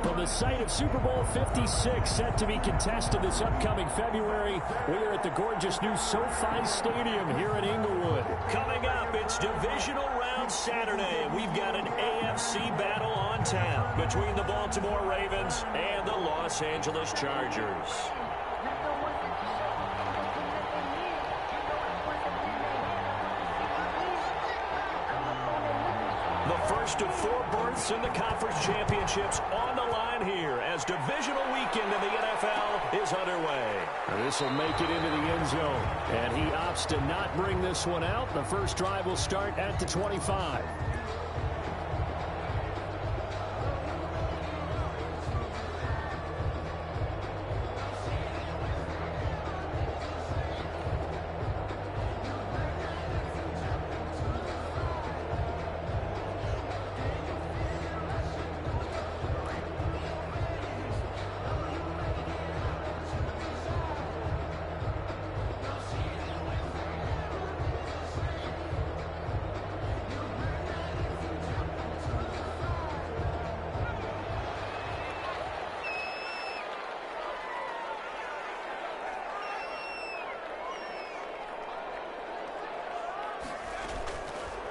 From the site of Super Bowl 56, set to be contested this upcoming February, we are at the gorgeous new SoFi Stadium here in Inglewood. Coming up, it's Divisional Round Saturday. We've got an AFC battle on town between the Baltimore Ravens and the Los Angeles Chargers. The first of 4 berths in the conference championships on the line here as divisional weekend in the NFL is underway. This will make it into the end zone, and he opts to not bring this one out. The first drive will start at the 25.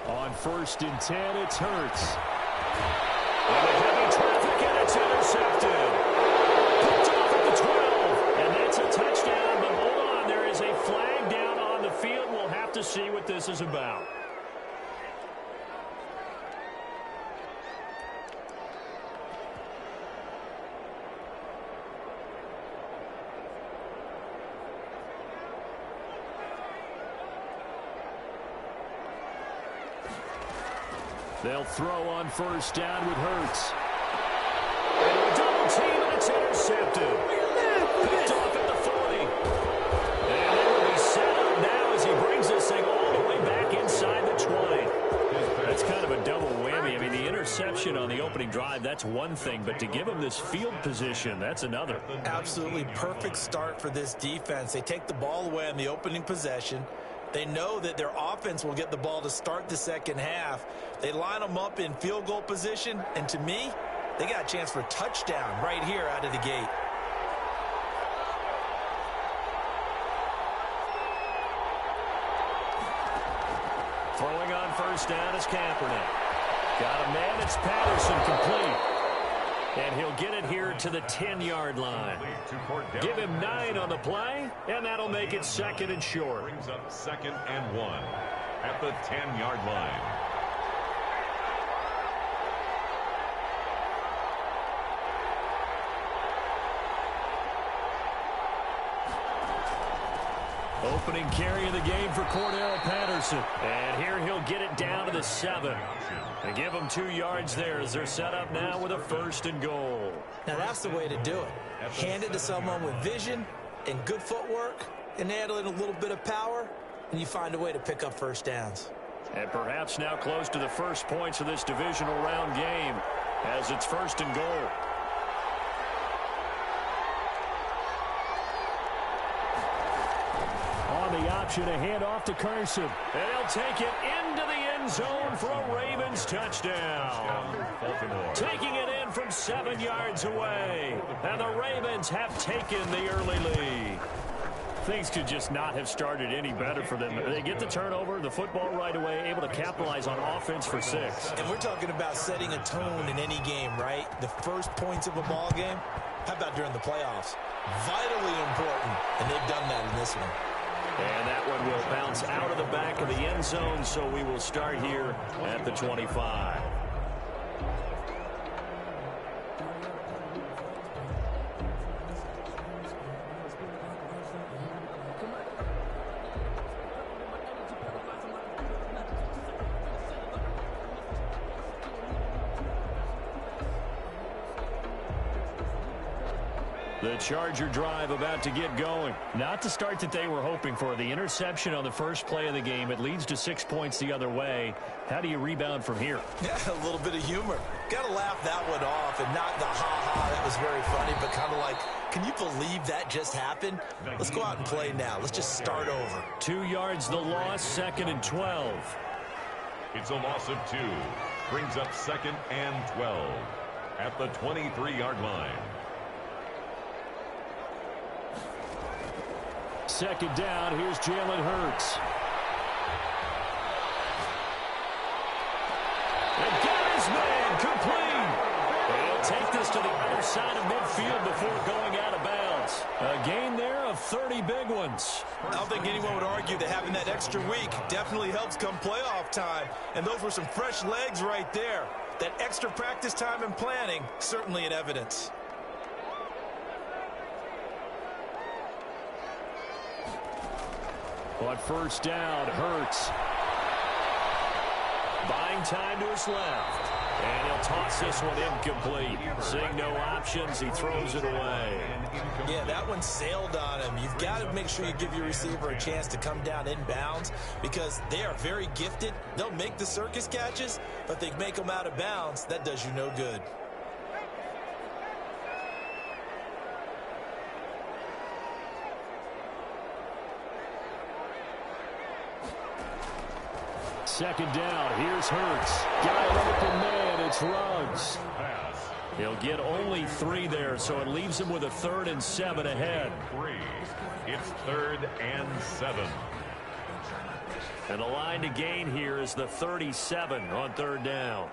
On 1st and 10, it's Hurts. And the heavy traffic, and it's intercepted. Picked off at the 12. And that's a touchdown, but hold on. There is a flag down on the field. We'll have to see what this is about. They'll throw on 1st down with Hurts. And a double team, and it's intercepted. Picked off at the 40. And they will be set up now as he brings this thing all the way back inside the 20. That's kind of a double whammy. I mean, the interception on the opening drive, that's one thing. But to give him this field position, that's another. Absolutely perfect start for this defense. They take the ball away on the opening possession. They know that their offense will get the ball to start the second half. They line them up in field goal position, and to me, they got a chance for a touchdown right here out of the gate. Throwing on 1st down is Kaepernick. Got a man, it's Patterson, complete. And he'll get it here to the 10-yard line. Give him 9 on the play, and that'll make it 2nd and short. Brings up 2nd and 1 at the 10-yard line. Opening carry of the game for Cordell Patterson. And here he'll get it down to the 7. And give them 2 yards there as they're set up now with a 1st and goal. Now that's the way to do it. Hand it to someone with vision and good footwork, and add in a little bit of power, and you find a way to pick up 1st downs. And perhaps now close to the first points of this divisional round game as it's 1st and goal. The option, a handoff to Carson. And he'll take it into the end zone for a Ravens touchdown. Taking it in from 7 yards away. And the Ravens have taken the early lead. Things could just not have started any better for them. They get the turnover, the football right away, able to capitalize on offense for 6. And we're talking about setting a tone in any game, right? The first points of a ball game. How about during the playoffs? Vitally important, and they've done that in this one. And that one will bounce out of the back of the end zone, so we will start here at the 25. The Charger drive about to get going. Not the start that they were hoping for. The interception on the first play of the game. It leads to 6 points the other way. How do you rebound from here? Yeah, a little bit of humor. Got to laugh that one off and not the ha-ha. That was very funny, but kind of like, can you believe that just happened? Let's go out and play now. Let's just start over. 2 yards the loss, 2nd and 12. It's a loss of 2. Brings up 2nd and 12. at the 23-yard line. Second down, here's Jalen Hurts. And got his man complete. And he'll take this to the other side of midfield before going out of bounds. A gain there of 30 big ones. I don't think anyone would argue that having that extra week definitely helps come playoff time. And those were some fresh legs right there. That extra practice time and planning, certainly in evidence. On first down, Hurts. Buying time to his left. And he'll toss this one incomplete. Seeing no options, he throws it away. Yeah, that one sailed on him. You've got to make sure you give your receiver a chance to come down inbounds because they are very gifted. They'll make the circus catches, but they make them out of bounds. That does you no good. Second down, here's Hurts. Got an open man, it's Ruggs. He'll get only 3 there, so it leaves him with a 3rd and 7 ahead. It's 3rd and 7. And the line to gain here is the 37 on 3rd down.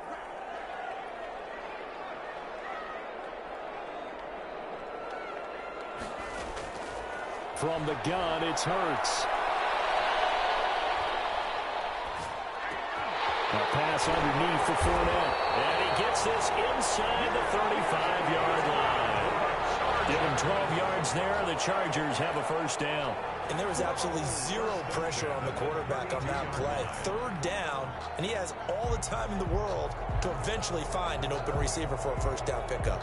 From the gun, it's Hurts. A pass underneath for Fournette. And he gets this inside the 35-yard line. Give him 12 yards there. The Chargers have a first down. And there was absolutely zero pressure on the quarterback on that play. 3rd down, and he has all the time in the world to eventually find an open receiver for a first down pickup.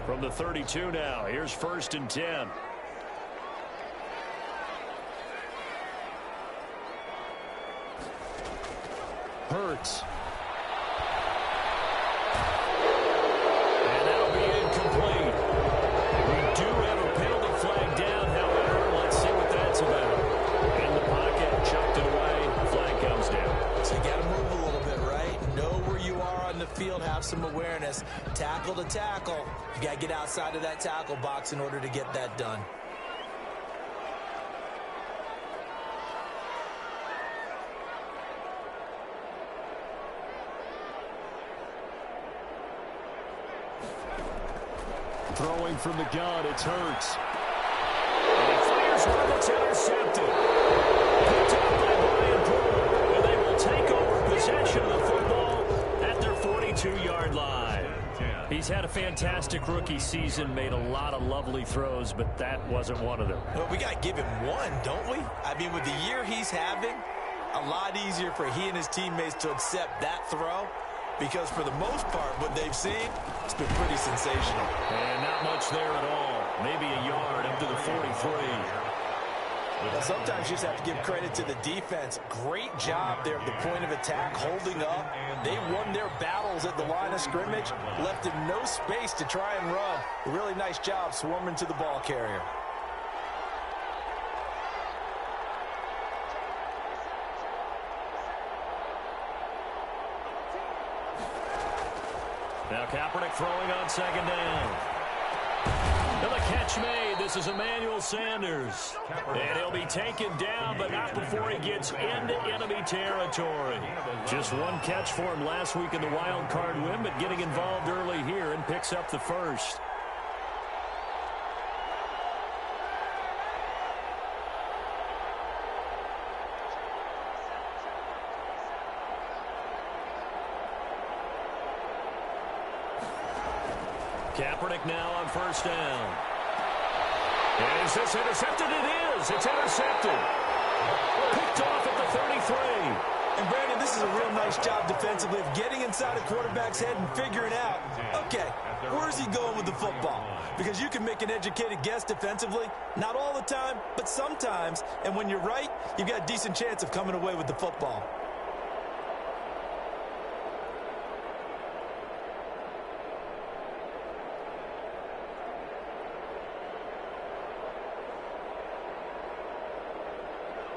From the 32 now, here's 1st and 10. Hurts. And that'll be incomplete. We do have a penalty flag down, however. Let's see what that's about. In the pocket, chucked it away. Flag comes down. So you got to move a little bit, right? Know where you are on the field, have some awareness. Tackle to tackle. You got to get outside of that tackle box in order to get that done. Throwing from the gun, it's Hurts. And he fires one that's intercepted. Picked up by Brian Poole. And they will take over possession of the football at their 42-yard line. He's had a fantastic rookie season, made a lot of lovely throws, but that wasn't one of them. Well, we got to give him one, don't we? I mean, with the year he's having, a lot easier for he and his teammates to accept that throw. Because for the most part, what they've seen, it's been pretty sensational. And not much there at all. Maybe a yard up to the 43. Now, sometimes you just have to give credit to the defense. Great job there at the point of attack, holding up. They won their battles at the line of scrimmage, left him no space to try and run. A really nice job swarming to the ball carrier. Now Kaepernick throwing on 2nd down. And the catch made. This is Emmanuel Sanders. And he'll be taken down, but not before he gets into enemy territory. Just one catch for him last week in the wild card win, but getting involved early here and picks up the first. Kaepernick now on 1st down. And is this intercepted? It is. It's intercepted. Picked off at the 33. And, Brandon, this is a real nice job defensively of getting inside a quarterback's head and figuring out, okay, where's he going with the football? Because you can make an educated guess defensively. Not all the time, but sometimes. And when you're right, you've got a decent chance of coming away with the football.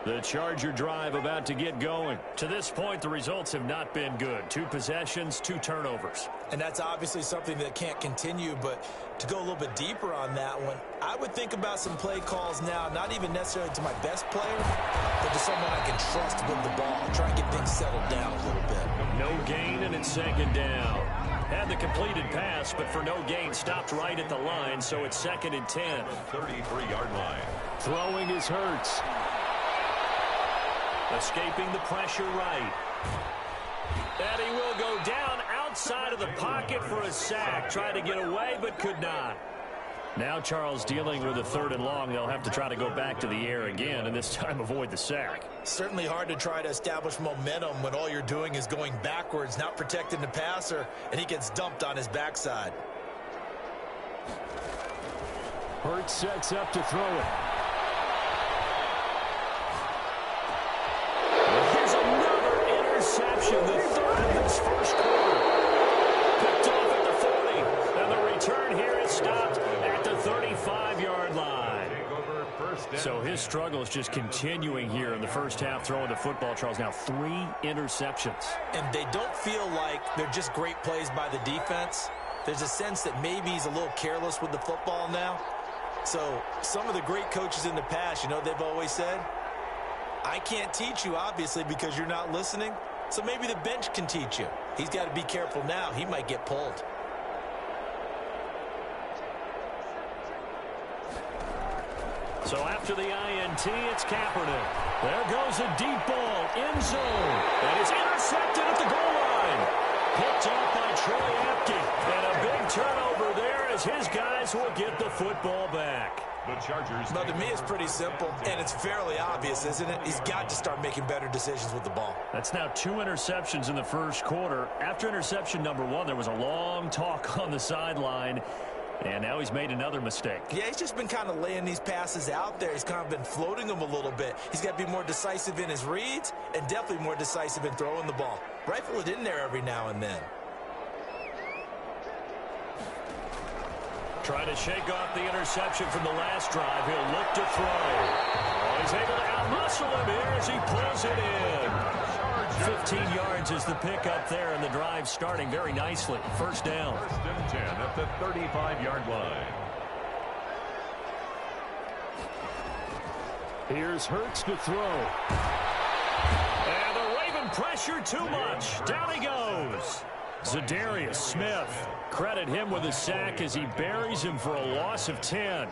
The Charger drive about to get going. To this point, the results have not been good. 2 possessions, 2 turnovers. And that's obviously something that can't continue, but to go a little bit deeper on that one, I would think about some play calls now, not even necessarily to my best player, but to someone I can trust with the ball. Try and get things settled down a little bit. No gain, and it's 2nd down. Had the completed pass, but for no gain, stopped right at the line, so it's 2nd and 10. 33-yard line. Throwing is Hurts. Escaping the pressure right. And he will go down outside of the pocket for a sack. Tried to get away, but could not. Now Charles dealing with a 3rd and long. They'll have to try to go back to the air again, and this time avoid the sack. Certainly hard to try to establish momentum when all you're doing is going backwards, not protecting the passer, and he gets dumped on his backside. Hurts sets up to throw it. Here's another interception, the 3rd of this first quarter. Picked off at the 40, and the return here is stopped at the 35-yard line. So his struggle is just continuing here in the first half, throwing the football. Charles, now 3 interceptions. And they don't feel like they're just great plays by the defense. There's a sense that maybe he's a little careless with the football now. So some of the great coaches in the past, you know, they've always said, I can't teach you, obviously, because you're not listening. So maybe the bench can teach you. He's got to be careful now. He might get pulled. So after the INT, it's Kaepernick. There goes a deep ball, end zone. And it's intercepted at the goal line. Picked off by Troy Apke. And a big turnover there as his guys will get the football back. The Chargers. Now, to me, it's pretty simple, and it's fairly obvious, isn't it? He's got to start making better decisions with the ball. That's now 2 interceptions in the first quarter. After interception number 1, there was a long talk on the sideline. And now he's made another mistake. Yeah, he's just been kind of laying these passes out there. He's kind of been floating them a little bit. He's got to be more decisive in his reads and definitely more decisive in throwing the ball. Rifle it in there every now and then. Trying to shake off the interception from the last drive. He'll look to throw. Oh, he's able to outmuscle him here as he pulls it in. 15 yards is the pickup there, and the drive starting very nicely. First down. 1st and 10 at the 35-yard line. Here's Hurts to throw. And the Raven pressure too much. Down he goes. Zadarius Smith. Credit him with a sack as he buries him for a loss of 10.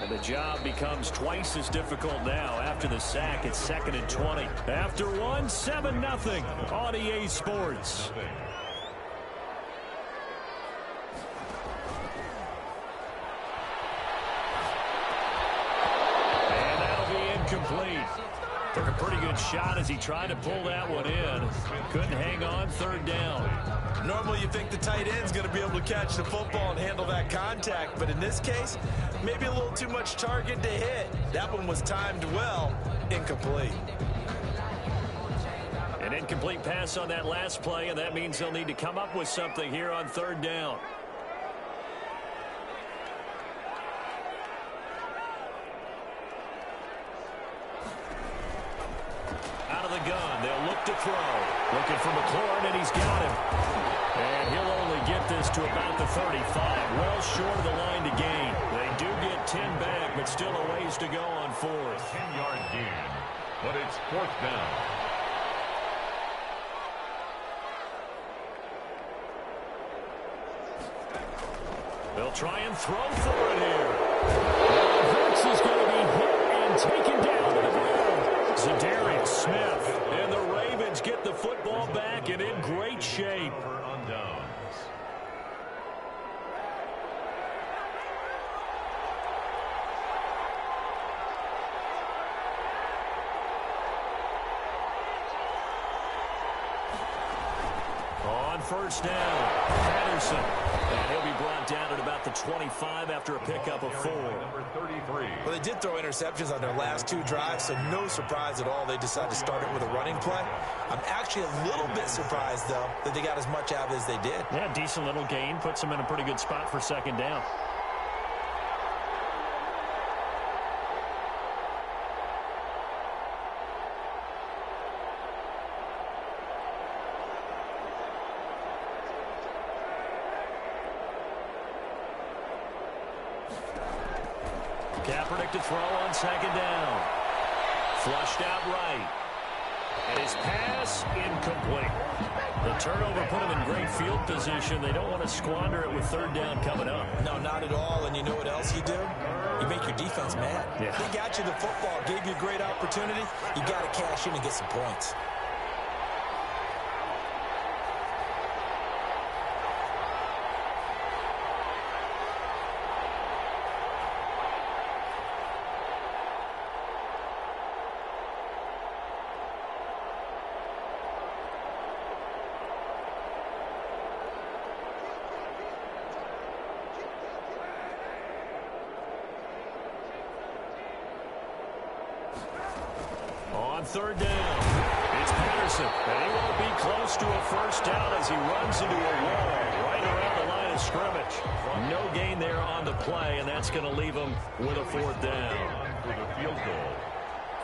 And the job becomes twice as difficult now. After the sack, it's 2nd and 20. After one, 7-0 on EA Sports. And that'll be incomplete. Took a pretty good shot as he tried to pull that one in. Couldn't hang on, 3rd down. Normally you think the tight end's going to be able to catch the football and handle that contact, but in this case, maybe a little too much target to hit. That one was timed well, incomplete. An incomplete pass on that last play, and that means they'll need to come up with something here on 3rd down. Out of the gun, they'll look to throw. Looking for McLaurin, and he's got him. And he'll only get this to about the 35. Well short of the line to gain. They do get 10 back, but still a ways to go on 4th. 10-yard gain, but it's 4th down. They'll try and throw for it here. Hurts is going to be hit and taken down to the ground. Zadarius Smith. And the Ravens get the football back and in great shape. On downs. On 1st down, Patterson. And he'll be brought down at about the 25 after a pickup of 4. Number 33. Well, they did throw interceptions on their last 2 drives, so no surprise at all they decided to start it with a running play. I'm actually a little bit surprised, though, that they got as much out of it as they did. Yeah, decent little gain. Puts them in a pretty good spot for second down. Kaepernick to throw on second down. Flushed out right. And his pass incomplete. The turnover put him in great field position. They don't want to squander it with third down coming up. No, not at all. And you know what else you do? You make your defense mad. Yeah. They got you the football, gave you a great opportunity. You got to cash in and get some points. On third down, it's Patterson, and he won't be close to a first down as he runs into a wall right around the line of scrimmage. No gain there on the play, and that's going to leave him with a fourth down. For the field goal,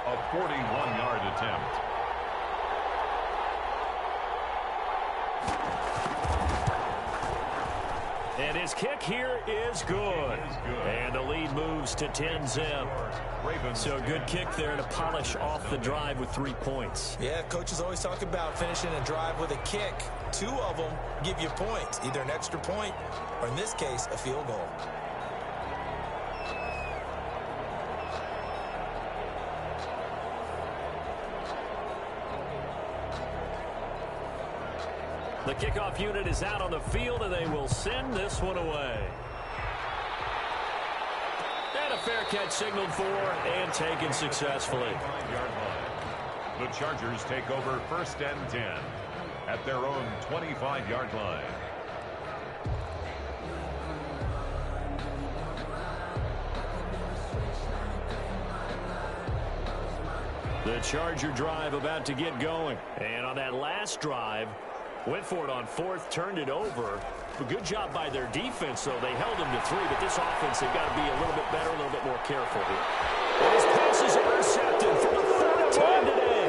a 41-yard attempt. And his kick here is good. And the lead moves to 10-zip. So a good kick there to polish off the drive with 3 points. Yeah, coaches always talk about finishing a drive with a kick. 2 of them give you points, either an extra point or, in this case, a field goal. The kickoff unit is out on the field, and they will send this one away. And a fair catch signaled for and taken successfully. The Chargers take over first and 10 at their own 25-yard line. The Charger drive about to get going. And on that last drive, went for it on fourth, turned it over. A good job by their defense, though. They held them to 3, but this offense, they've got to be a little bit better, a little bit more careful here. And his pass is intercepted for the 3rd time today.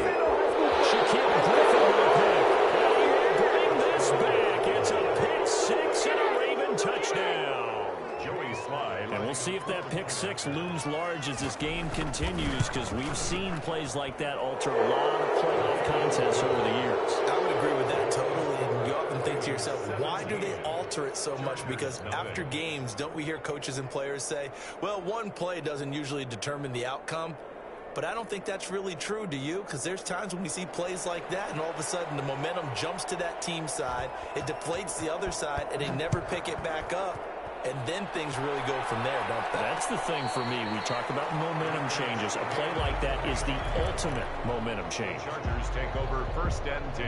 Shaquille Griffin with a pick. And he will bring this back. It's a pick 6 and a Raven touchdown. Joey Slide. And we'll see if that pick 6 looms large as this game continues, because we've seen plays like that alter a lot of playoff contests over the years. I would agree with that totally. And you often think to yourself, why do they alter it so much? Because after games, don't we hear coaches and players say, well, one play doesn't usually determine the outcome. But I don't think that's really true, do you? Because there's times when we see plays like that, and all of a sudden the momentum jumps to that team side. It deflates the other side, and they never pick it back up. And then things really go from there, don't they? That's the thing for me. We talk about momentum changes. A play like that is the ultimate momentum change. The Chargers take over first and 10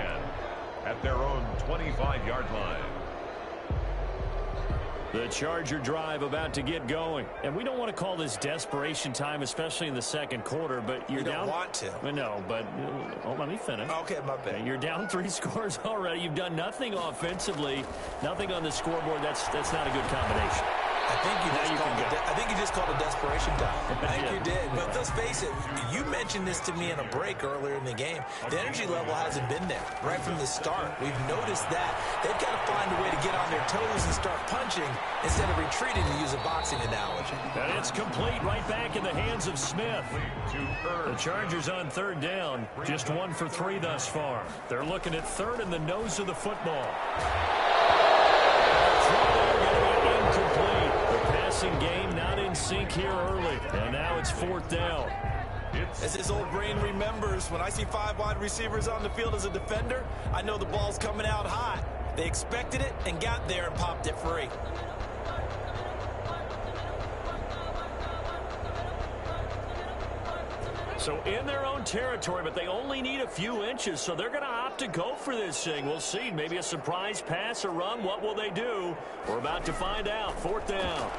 at their own 25-yard line. The Charger drive about to get going. And we don't want to call this desperation time, especially in the second quarter, but you're down. You don't want to. No, but let me finish. Okay, my bad. You're down 3 scores already. You've done nothing offensively, nothing on the scoreboard. That's not a good combination. I think you just called it desperation time. I think you did. But let's face it, you mentioned this to me in a break earlier in the game. The energy level hasn't been there right from the start. We've noticed that. They've got to find a way to get on their toes and start punching instead of retreating, to use a boxing analogy. And it's complete right back in the hands of Smith. The Chargers on third down, just 1 for 3 thus far. They're looking at third in the nose of the football. Incomplete. The passing game not in sync here early. And now it's 4th down. As his old brain remembers, when I see 5 wide receivers on the field as a defender, I know the ball's coming out hot. They expected it and got there and popped it free. So in their own territory, but they only need a few inches, so they're going to opt to go for this thing. We'll see. Maybe a surprise pass or run. What will they do? We're about to find out. 4th down.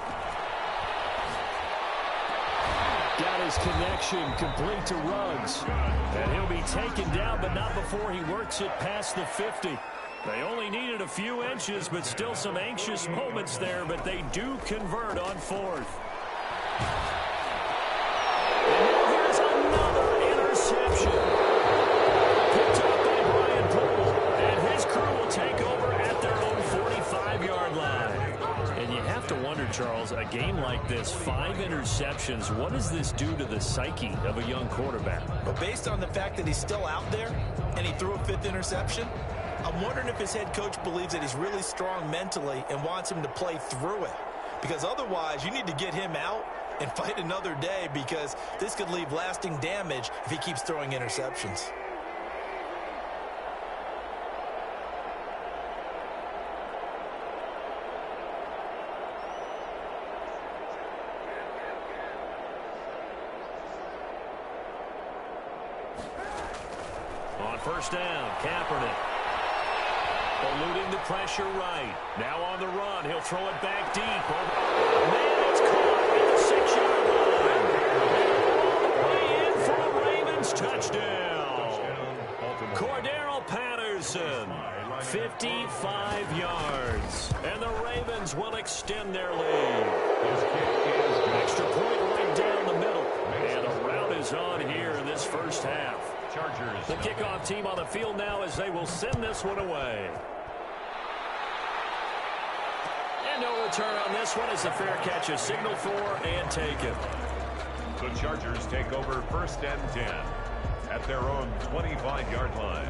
Got his connection complete to Ruggs. And he'll be taken down, but not before he works it past the 50. They only needed a few inches, but still some anxious moments there, but they do convert on 4th. And here's another interception. Picked up by Brian Poole, and his crew will take over at their own 45-yard line. And you have to wonder, Charles, a game like this, 5 interceptions, what does this do to the psyche of a young quarterback? But based on the fact that he's still out there and he threw a 5th interception, I'm wondering if his head coach believes that he's really strong mentally and wants him to play through it. Because otherwise, you need to get him out and fight another day, because this could leave lasting damage if he keeps throwing interceptions. On 1st down, Kaepernick. Eluding the pressure right. Now on the run. He'll throw it back deep. Man, it's caught at the 6-yard line. All the way in for a Ravens touchdown. Cordero Patterson, 55 yards. And the Ravens will extend their lead. Extra point right down the middle. And a rout is on here in this first half. Chargers. The kickoff team on the field now as they will send this one away. And no return on this one as the fair catch is signaled for and taken. The Chargers take over 1st and 10 at their own 25-yard line.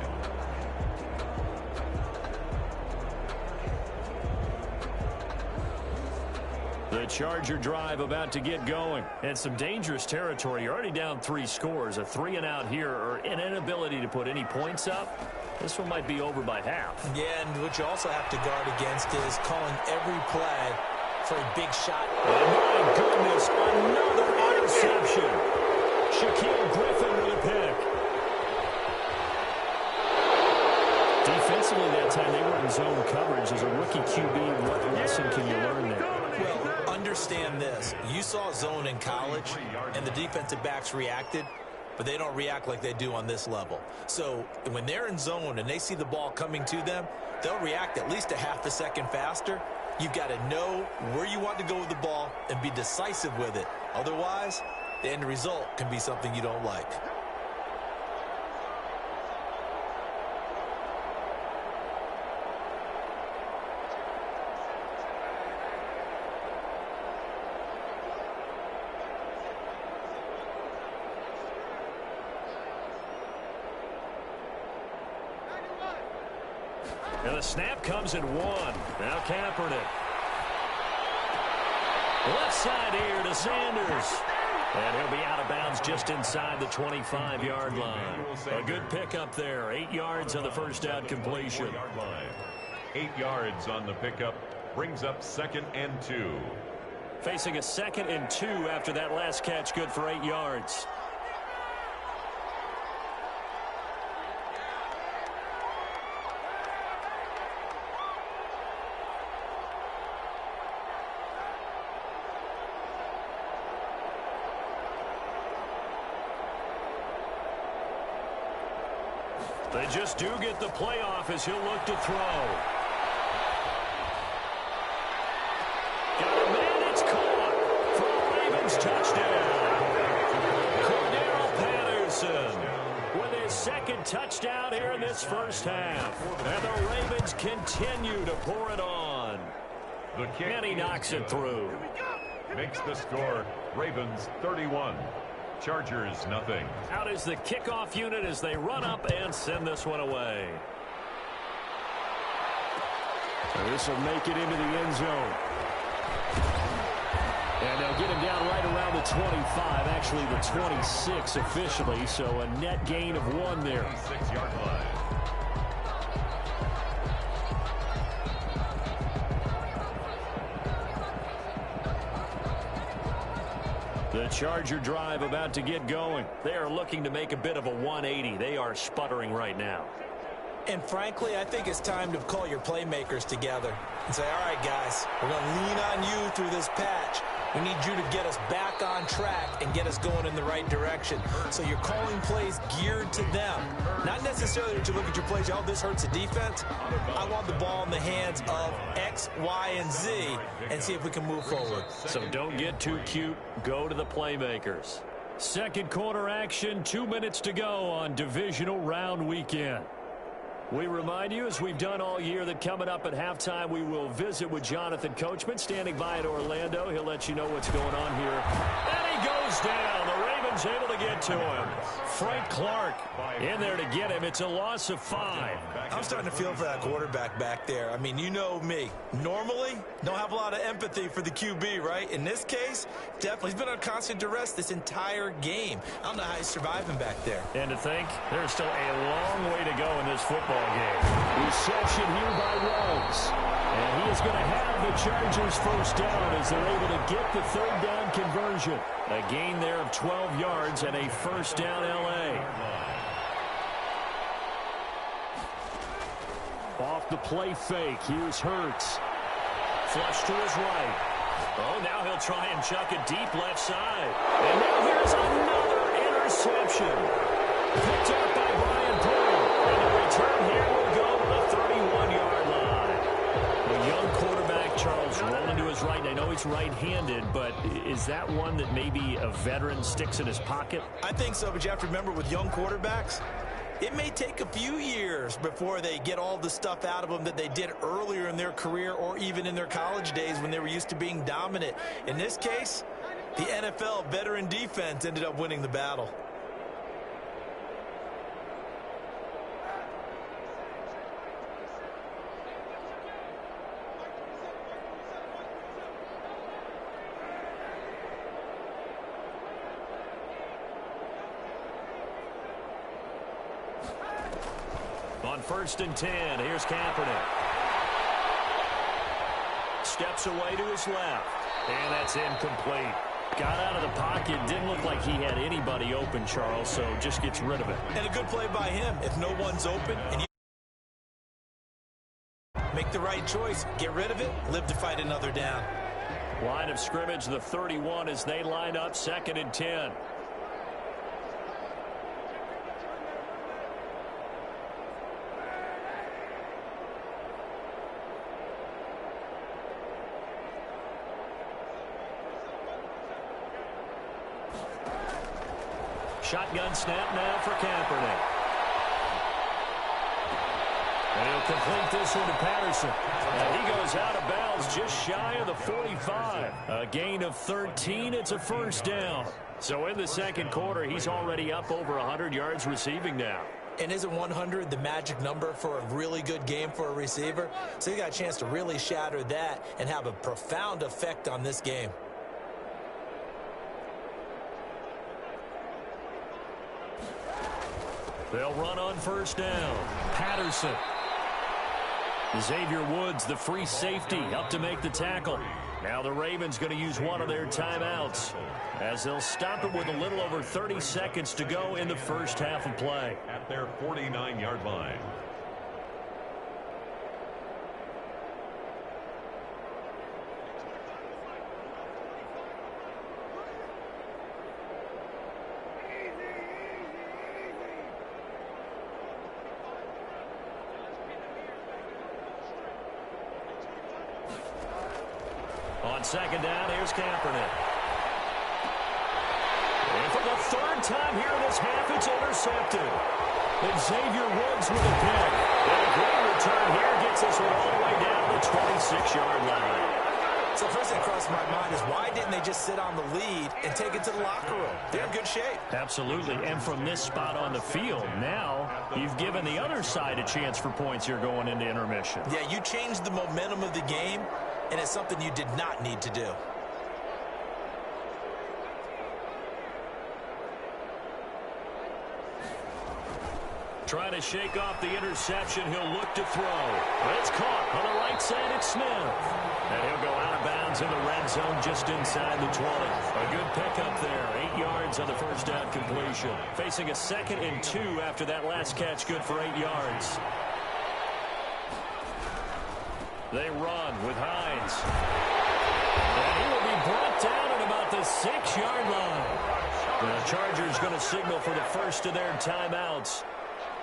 The Charger drive about to get going. And some dangerous territory. You're already down 3 scores. A 3-and-out here, or an inability to put any points up. This one might be over by half. Yeah, and what you also have to guard against is calling every play for a big shot. Oh, my goodness, another interception. Shaquille Griffin with a pick. Defensively that time, they were in zone coverage. As a rookie QB, what lesson can you learn there? Well, understand this. You saw zone in college, and the defensive backs reacted, but they don't react like they do on this level. So when they're in zone and they see the ball coming to them, they'll react at least a half a second faster. You've got to know where you want to go with the ball and be decisive with it. Otherwise, the end result can be something you don't like. And the snap comes at 1. Now Kaepernick. Left side here to Sanders. And he'll be out of bounds just inside the 25-yard line. A good pickup there. 8 yards on the first down completion. 8 yards on the pickup. Brings up 2nd and 2. Facing a 2nd and 2 after that last catch. Good for 8 yards. They just do get the playoff as he'll look to throw. Got a man, it's caught for a Ravens touchdown. Cordero Patterson with his 2nd touchdown here in this first half. And the Ravens continue to pour it on. The kick, and he knocks it through. Makes the score Ravens 31. Chargers nothing. Out is the kickoff unit as they run up and send this one away. So this will make it into the end zone. And they'll get him down right around the 25, actually the 26 officially, so a net gain of 1 there. 6-yard line. The Charger drive about to get going. They are looking to make a bit of a 180. They are sputtering right now. And frankly, I think it's time to call your playmakers together and say, all right, guys, we're going to lean on you through this patch. We need you to get us back on track and get us going in the right direction. So you're calling plays geared to them. Not necessarily that you look at your plays, oh, this hurts the defense. I want the ball in the hands of X, Y, and Z and see if we can move forward. So don't get too cute. Go to the playmakers. Second quarter action, 2 minutes to go on divisional round weekend. We remind you, as we've done all year, that coming up at halftime, we will visit with Jonathan Coachman, standing by in Orlando. He'll let you know what's going on here. And he goes down. The Ravens able to get to him. Frank Clark in there to get him. It's a loss of 5. I'm starting to feel for that quarterback back there. I mean, you know me. Normally, don't have a lot of empathy for the QB, right? In this case, definitely. He's been on constant duress this entire game. I don't know how he's surviving back there. And to think, there's still a long way to go in this football game. Reception here by Ruggs. And he is going to have the Chargers first down as they're able to get the third down conversion. A gain there of 12 yards and a first down L.A. Off the play fake. Here's Hurts. Flush to his right. Oh, now he'll try and chuck it deep left side. And now here's another interception. Picked up by Brian Poole. And the return here will go to the 31-yard line. The young quarterback, Charles, rolling to his right. I know he's right-handed, but is that one that maybe a veteran sticks in his pocket? I think so, but you have to remember with young quarterbacks, it may take a few years before they get all the stuff out of them that they did earlier in their career or even in their college days when they were used to being dominant. In this case, the NFL veteran defense ended up winning the battle. On 1st and 10, here's Kaepernick. Steps away to his left. And that's incomplete. Got out of the pocket. Didn't look like he had anybody open, Charles, so just gets rid of it. And a good play by him. If no one's open and you make the right choice, get rid of it, live to fight another down. Line of scrimmage, the 31 as they line up 2nd and 10. Shotgun snap now for Kaepernick. And he'll complete this one to Patterson. And he goes out of bounds just shy of the 45. A gain of 13. It's a first down. So in the second quarter, he's already up over 100 yards receiving now. And isn't 100 the magic number for a really good game for a receiver? So he got a chance to really shatter that and have a profound effect on this game. They'll run on first down. Patterson. Xavier Woods, the free safety, up to make the tackle. Now the Ravens going to use one of their timeouts as they'll stop it with a little over 30 seconds to go in the first half of play. At their 49-yard line. On second down, here's Kaepernick. And for the third time here in this half, it's intercepted. And Xavier Woods with a pick. And a great return here gets this one all the way down to the 26-yard line. So first thing that crossed my mind is why didn't they just sit on the lead and take it to the locker room? They're in good shape. Absolutely. And from this spot on the field, now you've given the other side a chance for points here going into intermission. Yeah, you changed the momentum of the game, and it's something you did not need to do. Trying to shake off the interception. He'll look to throw. But it's caught on the right side. It's Smith. And he'll go out of bounds in the red zone just inside the 20. A good pickup there. 8 yards on the first down completion. Facing a 2nd and 2 after that last catch. Good for 8 yards. They run with Hines. And he will be brought down at about the 6-yard line. The Chargers going to signal for the first of their timeouts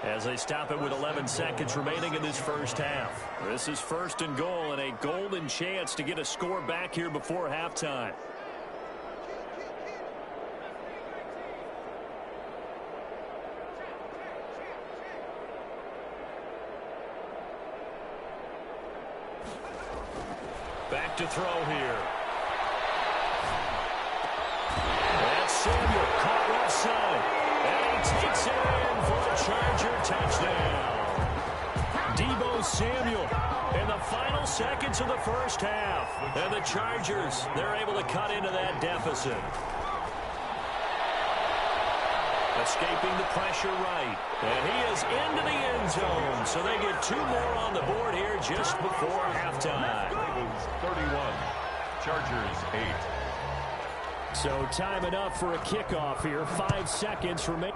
as they stop it with 11 seconds remaining in this first half. This is 1st and goal and a golden chance to get a score back here before halftime. Back to throw here. That's Samuel caught left side. And he takes it in for a Charger touchdown. Deebo Samuel in the final seconds of the first half. And the Chargers, they're able to cut into that deficit. Escaping the pressure right. And he is into the end zone. So they get 2 more on the board here just before halftime. Ravens 31, Chargers 8. So time enough for a kickoff here. 5 seconds remaining.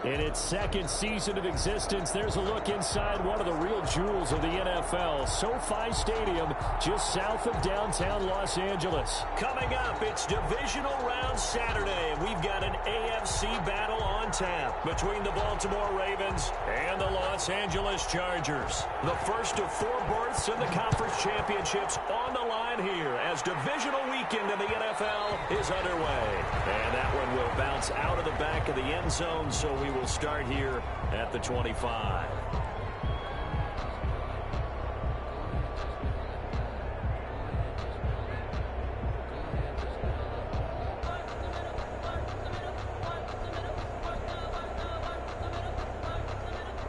In its second season of existence, there's a look inside one of the real jewels of the NFL, SoFi Stadium, just south of downtown Los Angeles. Coming up, it's divisional round Saturday, and we've got an AFC battle on tap between the Baltimore Ravens and the Los Angeles Chargers. The first of 4 berths in the conference championships on the line here as divisional weekend in the NFL is underway. And that one will bounce out of the back of the end zone, so we will start here at the 25.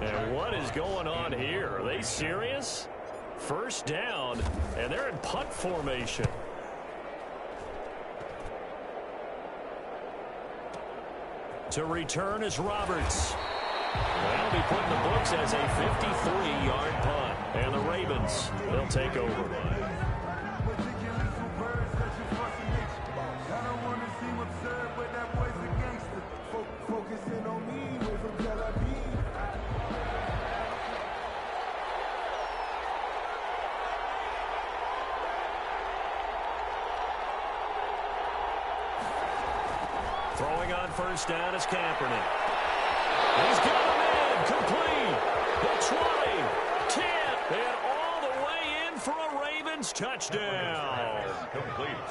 And what is going on here? Are they serious? First down, and they're in punt formation. To return is Roberts. That'll be put in the books as a 53-yard punt. And the Ravens, they'll take over. Throwing on first down is Kaepernick. He's got him in, complete. The 20, 10, and all the way in for a Ravens touchdown.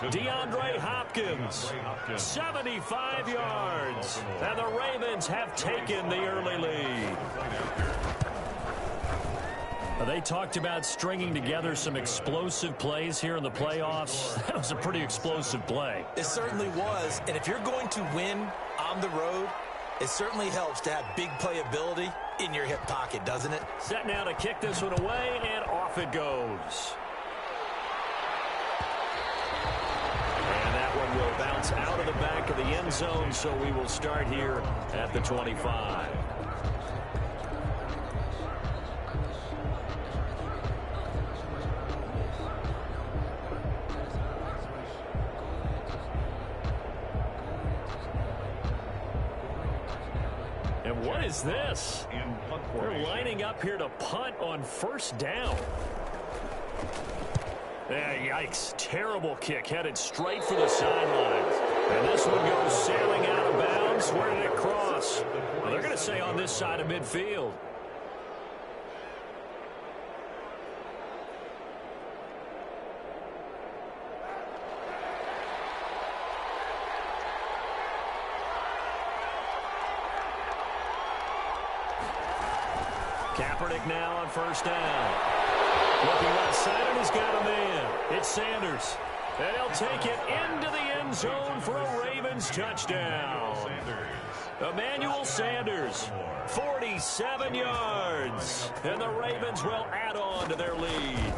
DeAndre Hopkins, 75 yards. And the Ravens have taken the early lead. They talked about stringing together some explosive plays here in the playoffs. That was a pretty explosive play. It certainly was. And if you're going to win on the road, it certainly helps to have big playability in your hip pocket, doesn't it? Set now to kick this one away, and off it goes. And that one will bounce out of the back of the end zone, so we will start here at the 25. And what is this? They're lining up here to punt on first down. Yikes. Terrible kick headed straight for the sidelines. And this one goes sailing out of bounds. Where did it cross? Well, they're going to say on this side of midfield. Kaepernick now on first down. Looking left side, and he's got him in. It's Sanders. And he'll take it into the end zone for a Ravens touchdown. Emmanuel Sanders, 47 yards. And the Ravens will add on to their lead.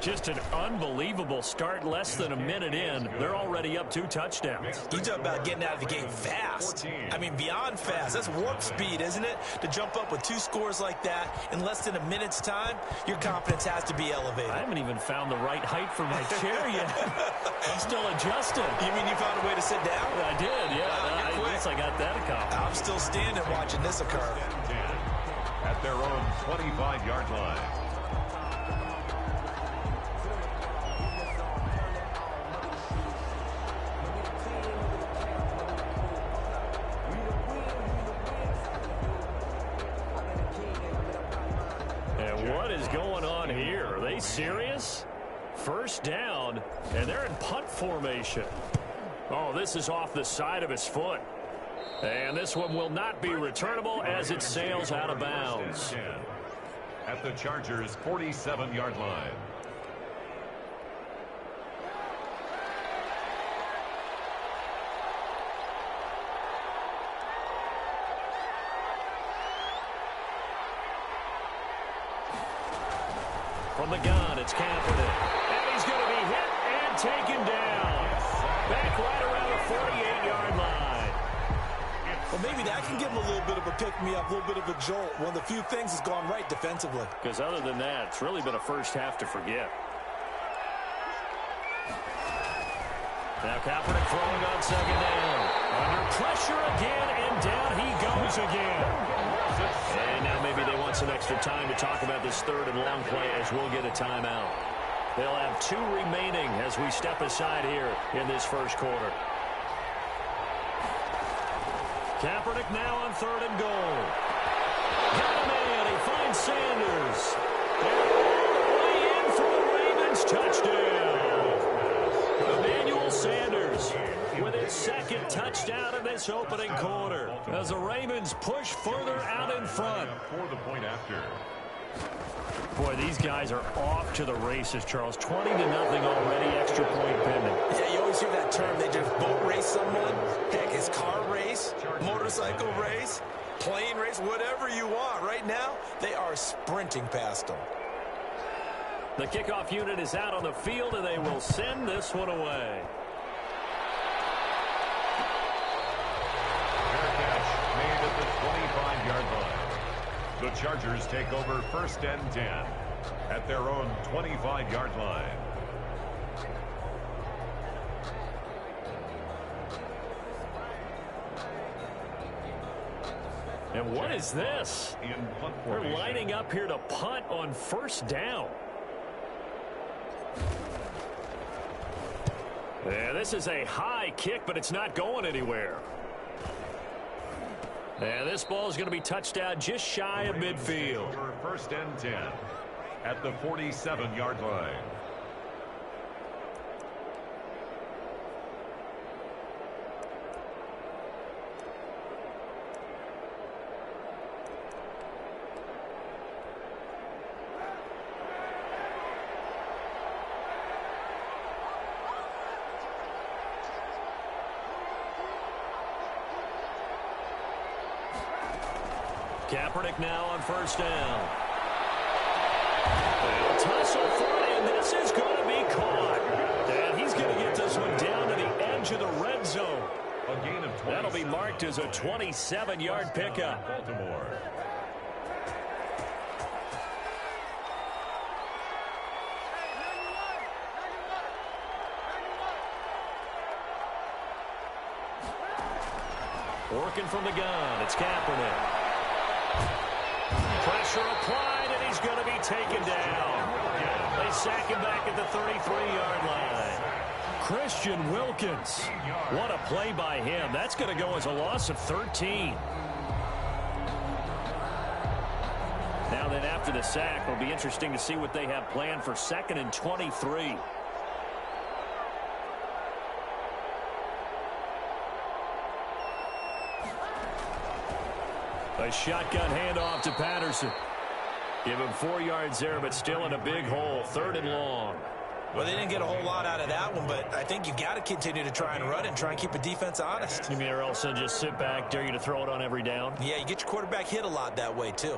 Just an unbelievable start. Less than a minute in, they're already up 2 touchdowns. You talk about getting out of the game fast. I mean, beyond fast. That's warp speed, isn't it? To jump up with 2 scores like that in less than a minute's time, your confidence has to be elevated. I haven't even found the right height for my chair yet. I'm still adjusting. You mean you found a way to sit down? I did, yeah. Wow, I guess I got that accomplished. I'm still standing watching this occur. At their own 25-yard line. What is going on here? Are they serious? First down, and they're in punt formation. Oh, this is off the side of his foot. And this one will not be returnable as it sails out of bounds. At the Chargers' 47-yard line. From the gun, it's Kaepernick. And he's going to be hit and taken down. Back right around the 48-yard line. Well, maybe that can give him a little bit of a pick-me-up, a little bit of a jolt. One of the few things has gone right defensively. Because other than that, it's really been a first half to forget. Now Kaepernick throwing on second down. Under pressure again, and down he goes goes again. And now maybe they want some extra time to talk about this third and long play as we'll get a timeout. They'll have 2 remaining as we step aside here in this first quarter. Kaepernick now on 3rd and goal. Got him in. He finds Sanders. They're all the way in for the Ravens touchdown. Emmanuel Sanders with his 2nd touchdown in this opening quarter as the Ravens push further out in front. For the point after. Boy, these guys are off to the races, Charles. 20-0 already, extra point pending. Yeah, you always hear that term. They just boat race someone. Heck, it's car race, motorcycle race, plane race, whatever you want. Right now, they are sprinting past them. The kickoff unit is out on the field, and they will send this one away. Fair catch made at the 25-yard line. The Chargers take over 1st and 10 at their own 25-yard line. And what is this? They're lining up here to punt on 1st down. Yeah, this is a high kick, but it's not going anywhere. And this ball is going to be touched out just shy of midfield. 1st and 10 at the 47-yard line. Kaepernick now on 1st down. They'll tussle for it, and this is going to be caught. And he's going to get this one down to the edge of the red zone. A gain of 20. That'll be marked as a 27-yard pickup. Baltimore. Working from the gun, it's Kaepernick. Pressure applied, and he's going to be taken down. They sack him back at the 33-yard line. Christian Wilkins. What a play by him. That's going to go as a loss of 13. Now then, after the sack, it'll be interesting to see what they have planned for 2nd and 23. A shotgun handoff to Patterson. Give him 4 yards there, but still in a big hole. 3rd and long. Well, they didn't get a whole lot out of that one, but I think you got to continue to try and run and try and keep a defense honest. You mean or else they'll just sit back, dare you to throw it on every down? Yeah, you get your quarterback hit a lot that way, too.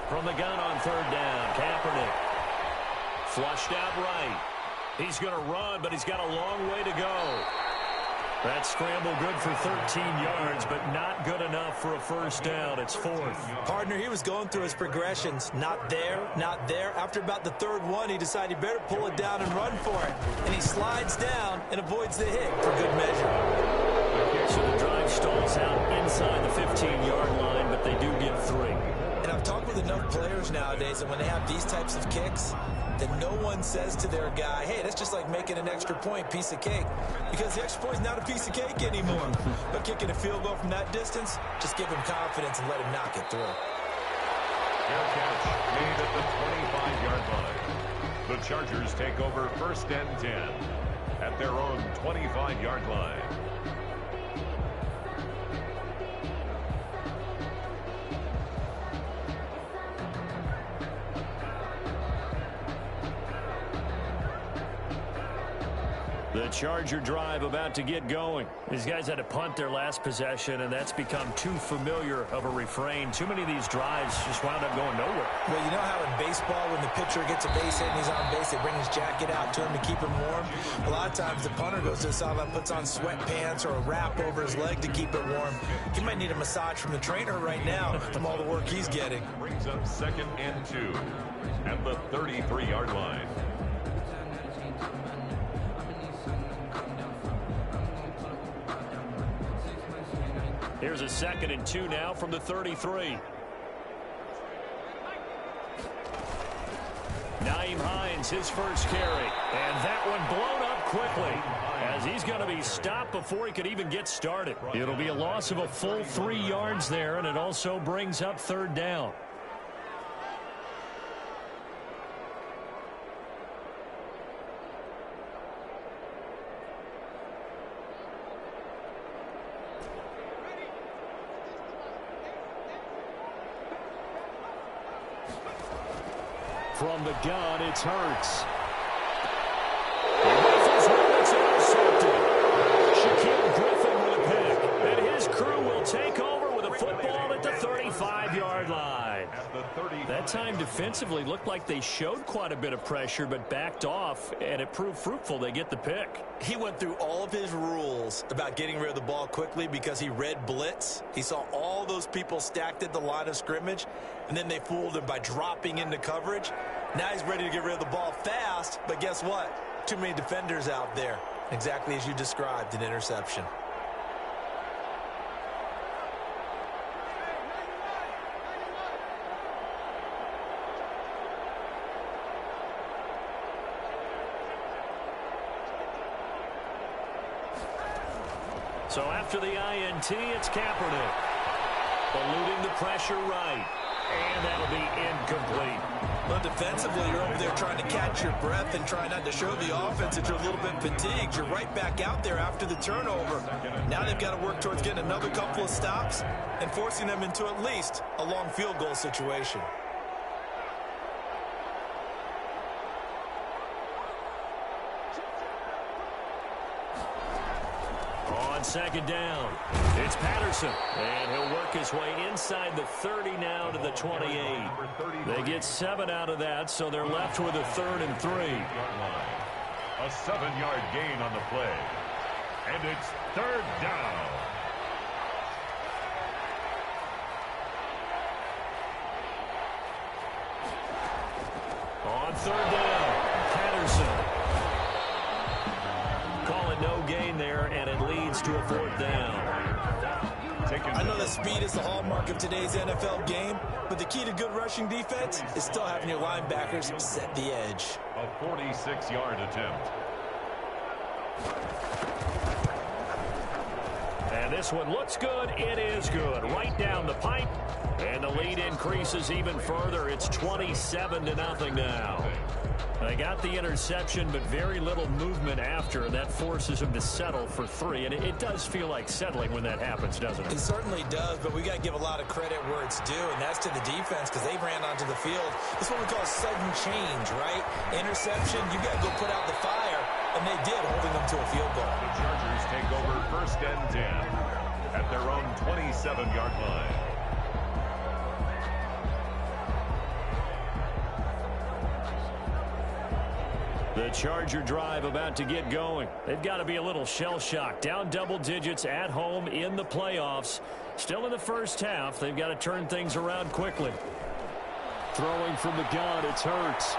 From the gun on 3rd down, Kaepernick. Flushed out right. He's going to run, but he's got a long way to go. That scramble good for 13 yards, but not good enough for a 1st down. It's 4th. Partner, he was going through his progressions. Not there, not there. After about the 3rd one, he decided he better pull it down and run for it. And he slides down and avoids the hit for good measure. So the drive stalls out inside the 15-yard line, but they do get 3. And I've talked with enough players nowadays that when they have these types of kicks, that no one says to their guy, hey, that's just like making an extra point, piece of cake. Because the extra point is not a piece of cake anymore. But kicking a field goal from that distance, just give him confidence and let him knock it through. Fair catch made at the 25-yard line. The Chargers take over 1st and 10 at their own 25-yard line. The Charger drive about to get going. These guys had to punt their last possession, and that's become too familiar of a refrain. Too many of these drives just wound up going nowhere. Well, you know how in baseball, when the pitcher gets a base hit and he's on base, they bring his jacket out to him to keep him warm? A lot of times the punter goes to the sideline, puts on sweatpants or a wrap over his leg to keep it warm. He might need a massage from the trainer right now from all the work he's getting. Brings up 2nd and 2 at the 33-yard line. Here's a 2nd and 2 now from the 33. Nyheim Hines, his first carry. And that one blown up quickly as he's going to be stopped before he could even get started. It'll be a loss of a full 3 yards there, and it also brings up 3rd down. From the gun, it's Hurts. It's intercepted. Shaquille Griffin with a pick. And his crew will take over with a football at the 35-yard line. That time defensively looked like they showed quite a bit of pressure but backed off, and it proved fruitful. They get the pick. He went through all of his rules about getting rid of the ball quickly because he read blitz. He saw all those people stacked at the line of scrimmage, and then they fooled him by dropping into coverage. Now he's ready to get rid of the ball fast, but guess what? Too many defenders out there. Exactly as you described, an interception. So after the INT, it's Kaepernick. Eluding the pressure right. And that'll be incomplete. Well, defensively, you're over there trying to catch your breath and try not to show the offense that you're a little bit fatigued. You're right back out there after the turnover. Now they've got to work towards getting another couple of stops and forcing them into at least a long field goal situation. On 2nd down, it's Patterson, and he'll work his way inside the 30 now to the 28. They get 7 out of that, so they're left with a 3rd and 3. A 7-yard gain on the play, and it's 3rd down. On 3rd down, Patterson. Call it no gain there, and it leads to a 4th down. I know that speed is the hallmark of today's NFL game, but the key to good rushing defense is still having your linebackers set the edge. A 46-yard attempt. And this one looks good. It is good. Right down the pipe. And the lead increases even further. It's 27-0 now. They got the interception, but very little movement after, and that forces them to settle for 3. And it does feel like settling when that happens, doesn't it? It certainly does, but we got to give a lot of credit where it's due, and that's to the defense because they ran onto the field. It's what we call sudden change, right? Interception, you got to go put out the fire, and they did, holding them to a field goal. The Chargers take over 1st and 10 at their own 27-yard line. The Charger drive about to get going. They've got to be a little shell-shocked. Down double digits at home in the playoffs. Still in the first half. They've got to turn things around quickly. Throwing from the gun, it's Hurts.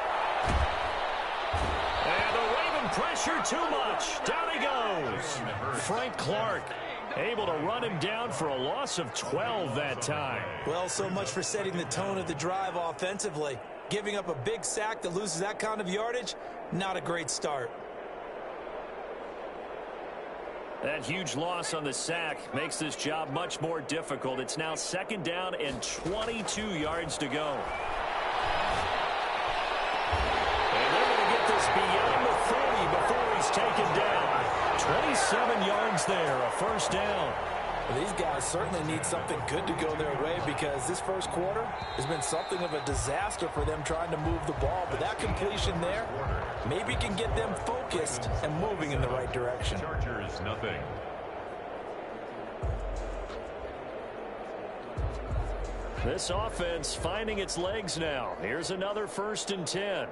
And the Raven pressure too much. Down he goes. Frank Clark able to run him down for a loss of 12 that time. Well, so much for setting the tone of the drive offensively. Giving up a big sack that loses that kind of yardage, not a great start. That huge loss on the sack makes this job much more difficult. It's now 2nd down and 22 yards to go. And they're going to get this beyond the 30 before he's taken down. 27 yards there, a 1st down. Well, these guys certainly need something good to go their way because this first quarter has been something of a disaster for them trying to move the ball. But that completion there maybe can get them focused and moving in the right direction. Chargers, nothing. This offense finding its legs now. Here's another 1st and 10.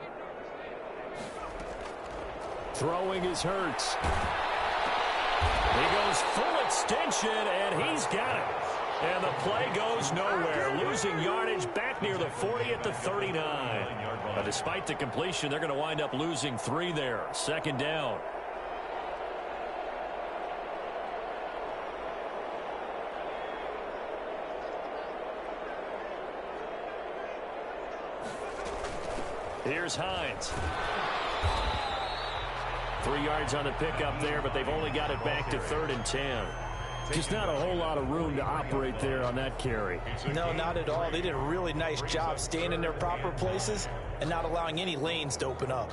Throwing is Hurts. He goes full extension, and he's got it. And the play goes nowhere. Losing yardage back near the 40 at the 39. But despite the completion, they're going to wind up losing 3 there. 2nd down. Here's Hines. 3 yards on the pickup there, but they've only got it back to 3rd and 10. Just not a whole lot of room to operate there on that carry. No, not at all. They did a really nice job staying in their proper places and not allowing any lanes to open up.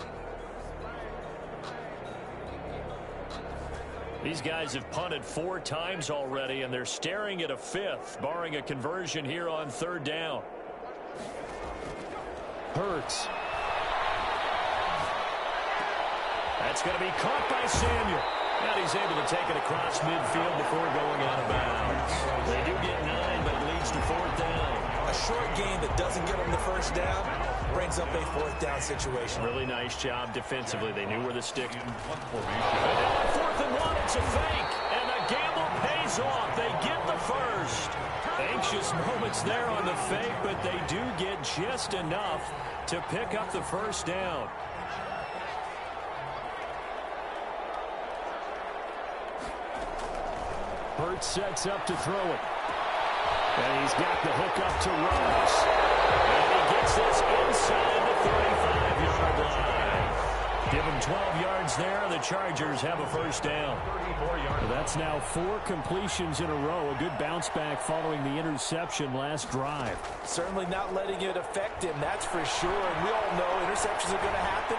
These guys have punted 4 times already, and they're staring at a 5th, barring a conversion here on 3rd down. Hurts. That's going to be caught by Samuel. And he's able to take it across midfield before going out of bounds. They do get 9, but it leads to 4th down. A short gain that doesn't get them the 1st down brings up a 4th down situation. Really nice job defensively. They knew where the stick. And now on 4th and 1, it's a fake. And the gamble pays off. They get the 1st. Anxious moments there on the fake, but they do get just enough to pick up the 1st down. Hurts sets up to throw it. And he's got the hook up to Rose. And he gets this inside the 35-yard line. Give him 12 yards there. The Chargers have a 1st down. Well, that's now 4 completions in a row. A good bounce back following the interception last drive. Certainly not letting it affect him, that's for sure. And we all know interceptions are going to happen.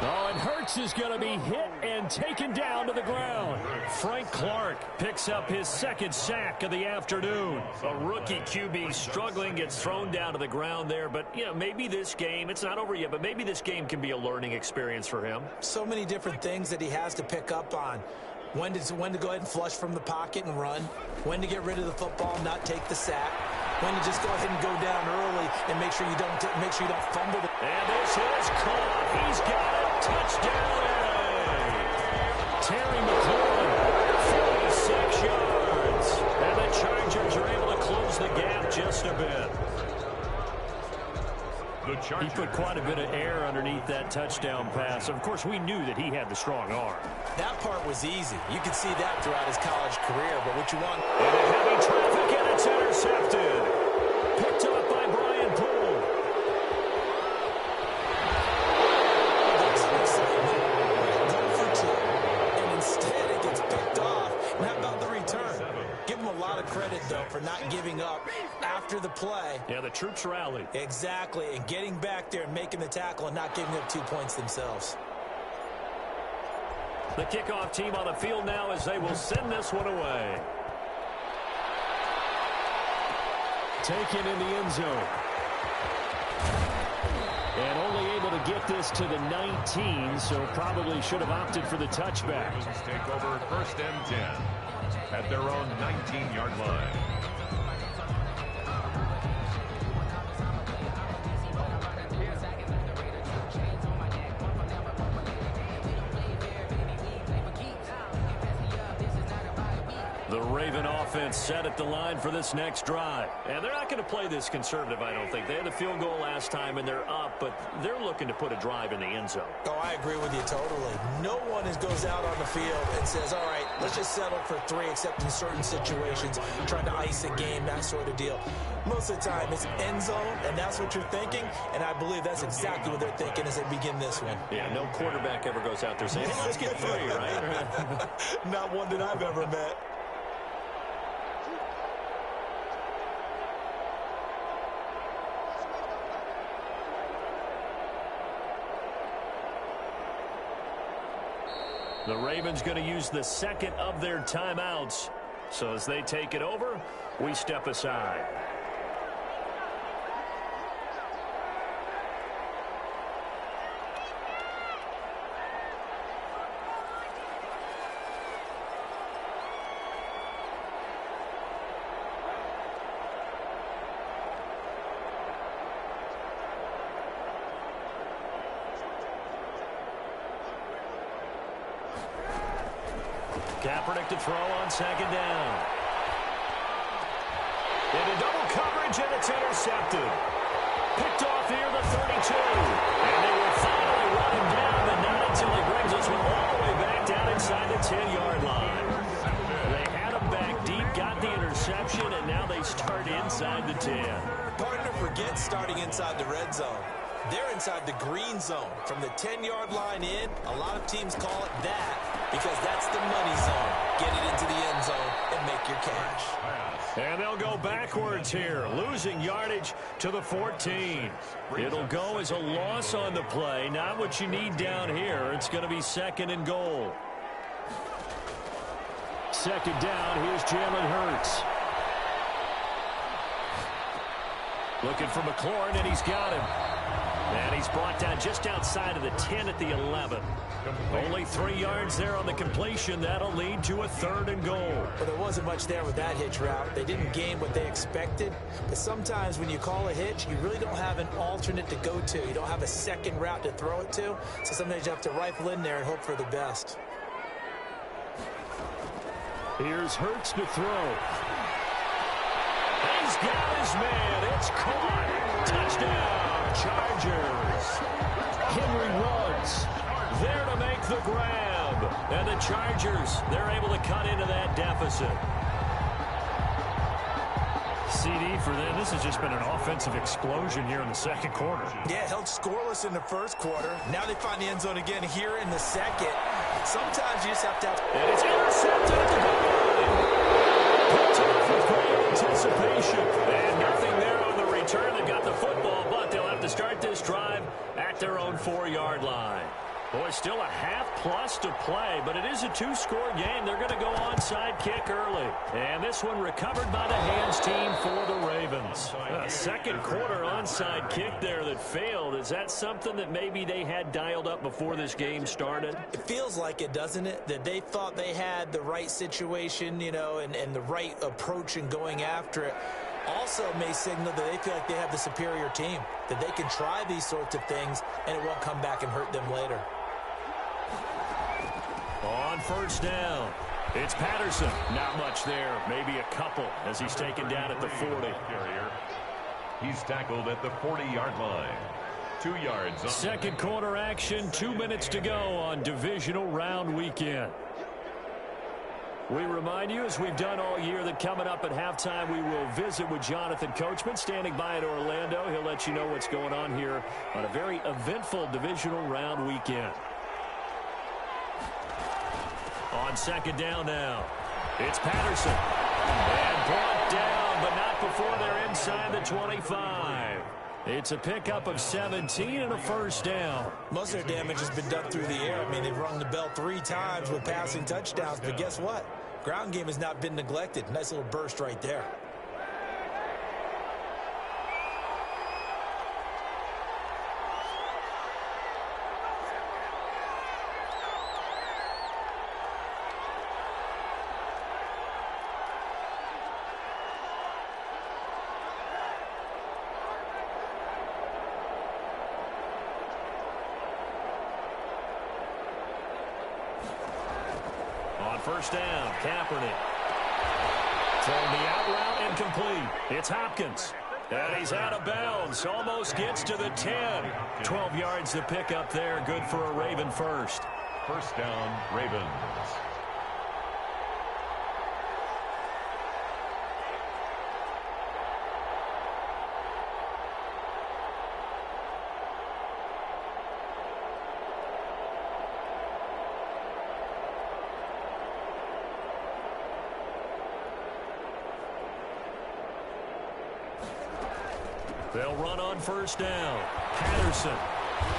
Oh, and Hurts is going to be hit and taken down to the ground. Frank Clark picks up his 2nd sack of the afternoon. A rookie QB struggling, gets thrown down to the ground there. But, you know, maybe this game, it's not over yet, but maybe this game can be a learning experience for him. So many different things that he has to pick up on. When to go ahead and flush from the pocket and run. When to get rid of the football and not take the sack. When to just go ahead and go down early and make sure you don't fumble. And this is caught. He's got it. Touchdown, LA. Terry McLaurin, 46 yards. And the Chargers are able to close the gap just a bit. He put quite a bit of air underneath that touchdown pass. Of course, we knew that he had the strong arm. That part was easy. You could see that throughout his college career. But what you want... And heavy traffic, and it's intercepted. Picked up by Brian Poole. And instead, it gets picked off. And how about the return? Give him a lot of credit, though, for not giving up after the play. Yeah, the troops rallied. Exactly, and getting back there and making the tackle and not giving up 2 points themselves. The kickoff team on the field now as they will send this one away. Taken in the end zone. And only able to get this to the 19, so probably should have opted for the touchback. Take over 1st and 10 at their own 19-yard line. The Raven offense set at the line for this next drive. And they're not going to play this conservative, I don't think. They had the field goal last time, and they're up, but they're looking to put a drive in the end zone. Oh, I agree with you totally. No one goes out on the field and says, all right, let's just settle for 3, except in certain situations, trying to ice a game, that sort of deal. Most of the time, it's end zone, and that's what you're thinking, and I believe that's exactly what they're thinking as they begin this one. Yeah, no quarterback ever goes out there saying, hey, let's get 3, right? Not one that I've ever met. The Ravens going to use the 2nd of their timeouts So as they take it over, we step aside. Kaepernick to throw on second down. Into double coverage, and it's intercepted. Picked off here, the 32. And they will finally run him down, but not until he brings us all the way back down inside the 10-yard line. They had him back deep, got the interception, and now they start inside the 10. Partner forgets starting inside the red zone. They're inside the green zone. From the 10-yard line in, a lot of teams call it that because that's the money zone. Get it into the end zone and make your cash. And they'll go backwards here, losing yardage to the 14. It'll go as a loss on the play, not what you need down here. It's going to be second and goal. Second down, here's Jalen Hurts. Looking for McLaurin, and he's got him. And he's brought down just outside of the 10 at the 11. Only 3 yards there on the completion. That'll lead to a third and goal. Well, there wasn't much there with that hitch route. They didn't gain what they expected. But sometimes when you call a hitch, you really don't have an alternate to go to. You don't have a second route to throw it to. So sometimes you have to rifle in there and hope for the best. Here's Hurts to throw. He's got his man. It's caught. Touchdown. Chargers. Henry runs. There to make the grab. And the Chargers, they're able to cut into that deficit. CD for them. This has just been an offensive explosion here in the second quarter. Yeah, held scoreless in the first quarter. Now they find the end zone again here in the second. Sometimes you just have to have... And it's intercepted at the goal line. Picked off with great anticipation. And nothing there on the return. They've got the football, but they'll have to start this drive at their own 4-yard line. Boy, still a half-plus to play, but it is a 2-score game. They're going to go onside kick early. And this one recovered by the hands team for the Ravens. A second quarter onside kick there that failed. Is that something that maybe they had dialed up before this game started? It feels like it, doesn't it? That they thought they had the right situation, you know, and the right approach in going after it. Also may signal that they feel like they have the superior team, that they can try these sorts of things and it won't come back and hurt them later. On first down, it's Patterson. Not much there, maybe a couple as he's taken down at the 40. He's tackled at the 40-yard line. 2 yards. Second quarter action, 2 minutes to go on divisional round weekend. We remind you, as we've done all year, that coming up at halftime, we will visit with Jonathan Coachman, standing by in Orlando. He'll let you know what's going on here on a very eventful divisional round weekend. On second down now, it's Patterson. And brought down, but not before they're inside the 25. It's a pickup of 17 and a first down. Most of their damage has been done through the air. I mean, they've rung the bell 3 times with passing touchdowns, but guess what? Ground game has not been neglected. Nice little burst right there. First down, Kaepernick. Throwing the out route incomplete. It's Hopkins. And he's out of bounds. Almost gets to the 10. 12 yards to pick up there. Good for a Raven first. First down, Ravens. They'll run on first down. Patterson.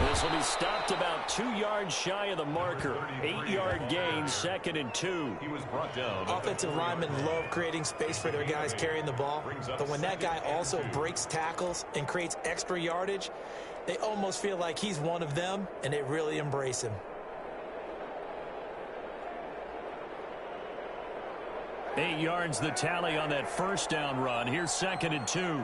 This will be stopped about 2 yards shy of the marker. 8-yard gain, 2nd and 2. He was brought down. Offensive linemen love creating space for their guys carrying the ball. But when that guy also breaks tackles and creates extra yardage, they almost feel like he's one of them, and they really embrace him. 8 yards the tally on that first down run. Here's 2nd and 2.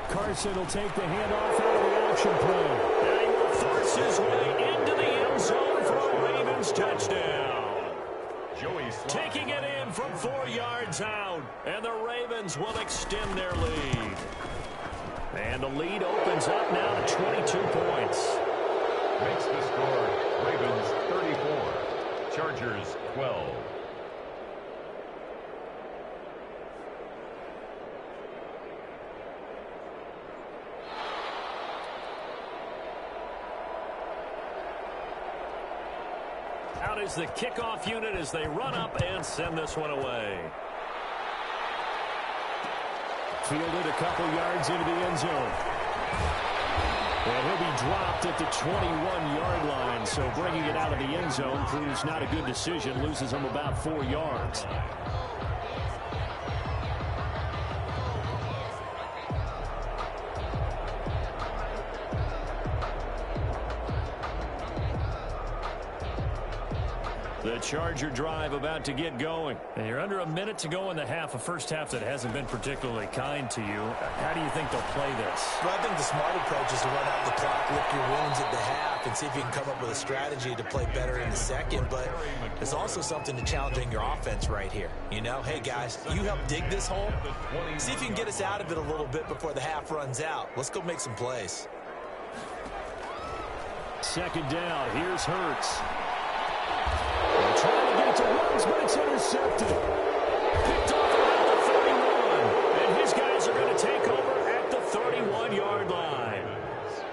Carson will take the handoff out of the action play. And he will force his way into the end zone for a Ravens touchdown. Taking it in from 4 yards out. And the Ravens will extend their lead. And the lead opens up now to 22 points. Makes the score Ravens 34, Chargers 12. Out is the kickoff unit as they run up and send this one away. Fielded a couple yards into the end zone. And he'll be dropped at the 21-yard line, so bringing it out of the end zone proves not a good decision, loses him about 4 yards. The Charger drive about to get going. And you're under a minute to go in the half, a first half that hasn't been particularly kind to you. How do you think they'll play this? Well, I think the smart approach is to run out the clock, lick your wounds at the half, and see if you can come up with a strategy to play better in the second. But there's also something to challenging your offense right here. You know, hey, guys, you help dig this hole. See if you can get us out of it a little bit before the half runs out. Let's go make some plays. 2nd down. Here's Hurts. They're trying to get it to Ruggs, but it's intercepted. Picked off at the 31. And his guys are going to take over at the 31-yard line.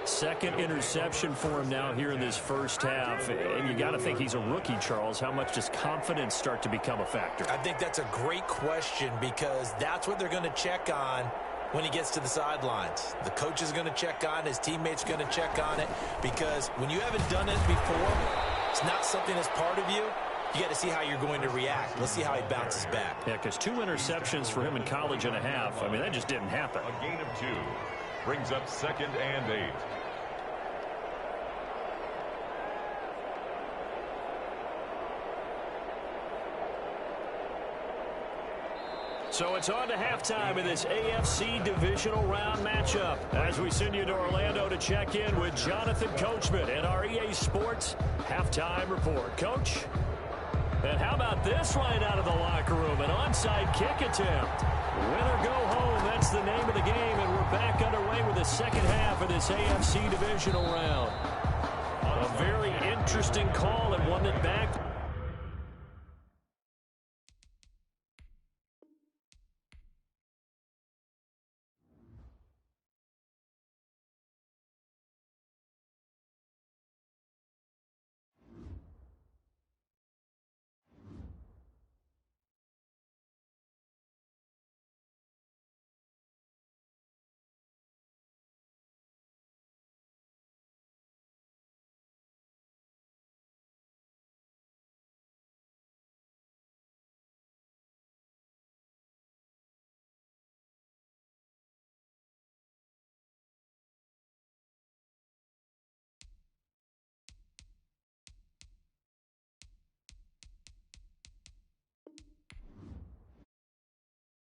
2nd interception for him now here in this first half. And you got to think he's a rookie, Charles. How much does confidence start to become a factor? I think that's a great question because that's what they're going to check on when he gets to the sidelines. The coach is going to check on it. His teammates are going to check on it because when you haven't done it before, it's not something that's part of you. You got to see how you're going to react. Let's see how he bounces back. Yeah, because 2 interceptions for him in college and a half. I mean, that just didn't happen. A gain of 2 brings up 2nd and 8. So it's on to halftime in this AFC divisional round matchup as we send you to Orlando to check in with Jonathan Coachman and our EA Sports halftime report. Coach? And how about this right out of the locker room? An onside kick attempt. Win or go home, that's the name of the game, and we're back underway with the second half of this AFC divisional round. A very interesting call and one that backed